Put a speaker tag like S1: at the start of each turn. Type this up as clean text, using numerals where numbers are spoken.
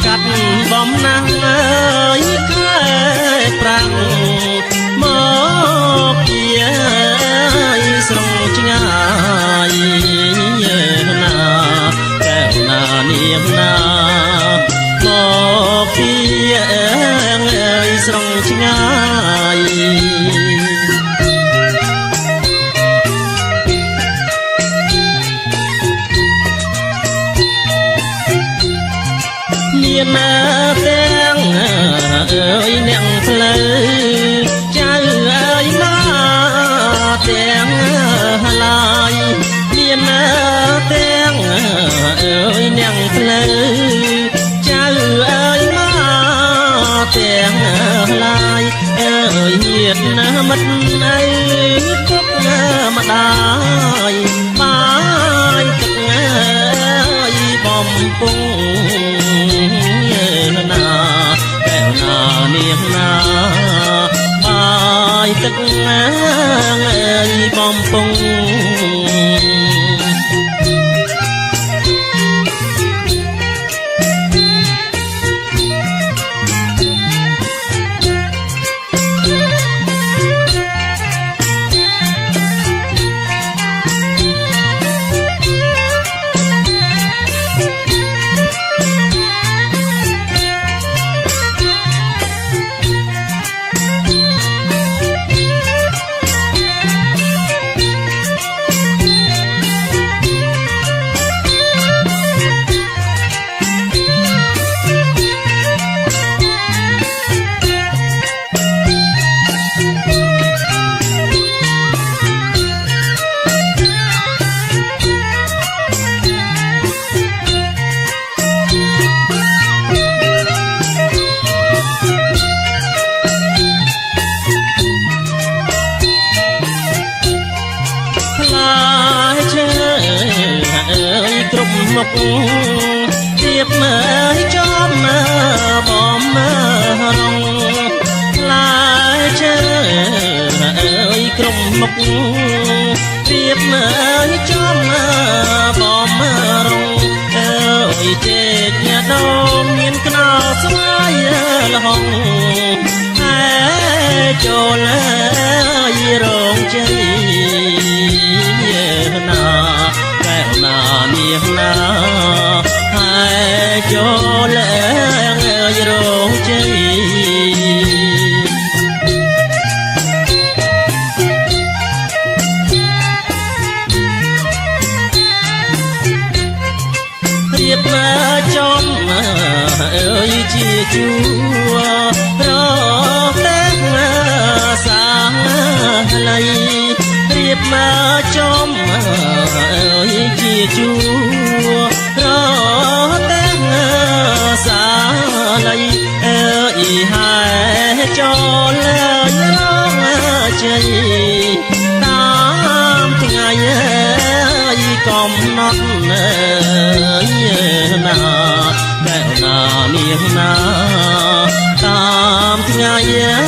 S1: កាត់បំណាស់អើយខែប្រាំងមកជាស្រងឆ្ងាយណាកែវណានាងណាមកពីស្រងឆ្ងាយមានទាំងអើយអ្នកផ្លូវចៅអើយមកទាំងឡាយមានទាំងអើយអ្នកផ្លូវចៅអើយមកទាំងឡាយអើយញាតិណាមិត្តអើយគុកម្ដាយបាយទឹកអើយបំពង់ណាកែវណានាងណាបាយទឹកអើយបំពង់គ្រប់មុខទៀបមើលចំបំរងឡាយជើអើយគ្រប់មុខទៀបមើលចំបំរងអើយជែកញ៉ាដូមមានក្នោស្វាយលហងហើយចូលរងជ័យណាកែវណានាងណាហើយចូលរងជ័យរៀបចំអើយជាជួរតែសាល័យរៀបចំអើយជាជួរតែសាល័យអើយហើយចូលរងជ័យតាមថ្ងៃកំណត់ណាកែវណានាងណាតាមថ្ងៃ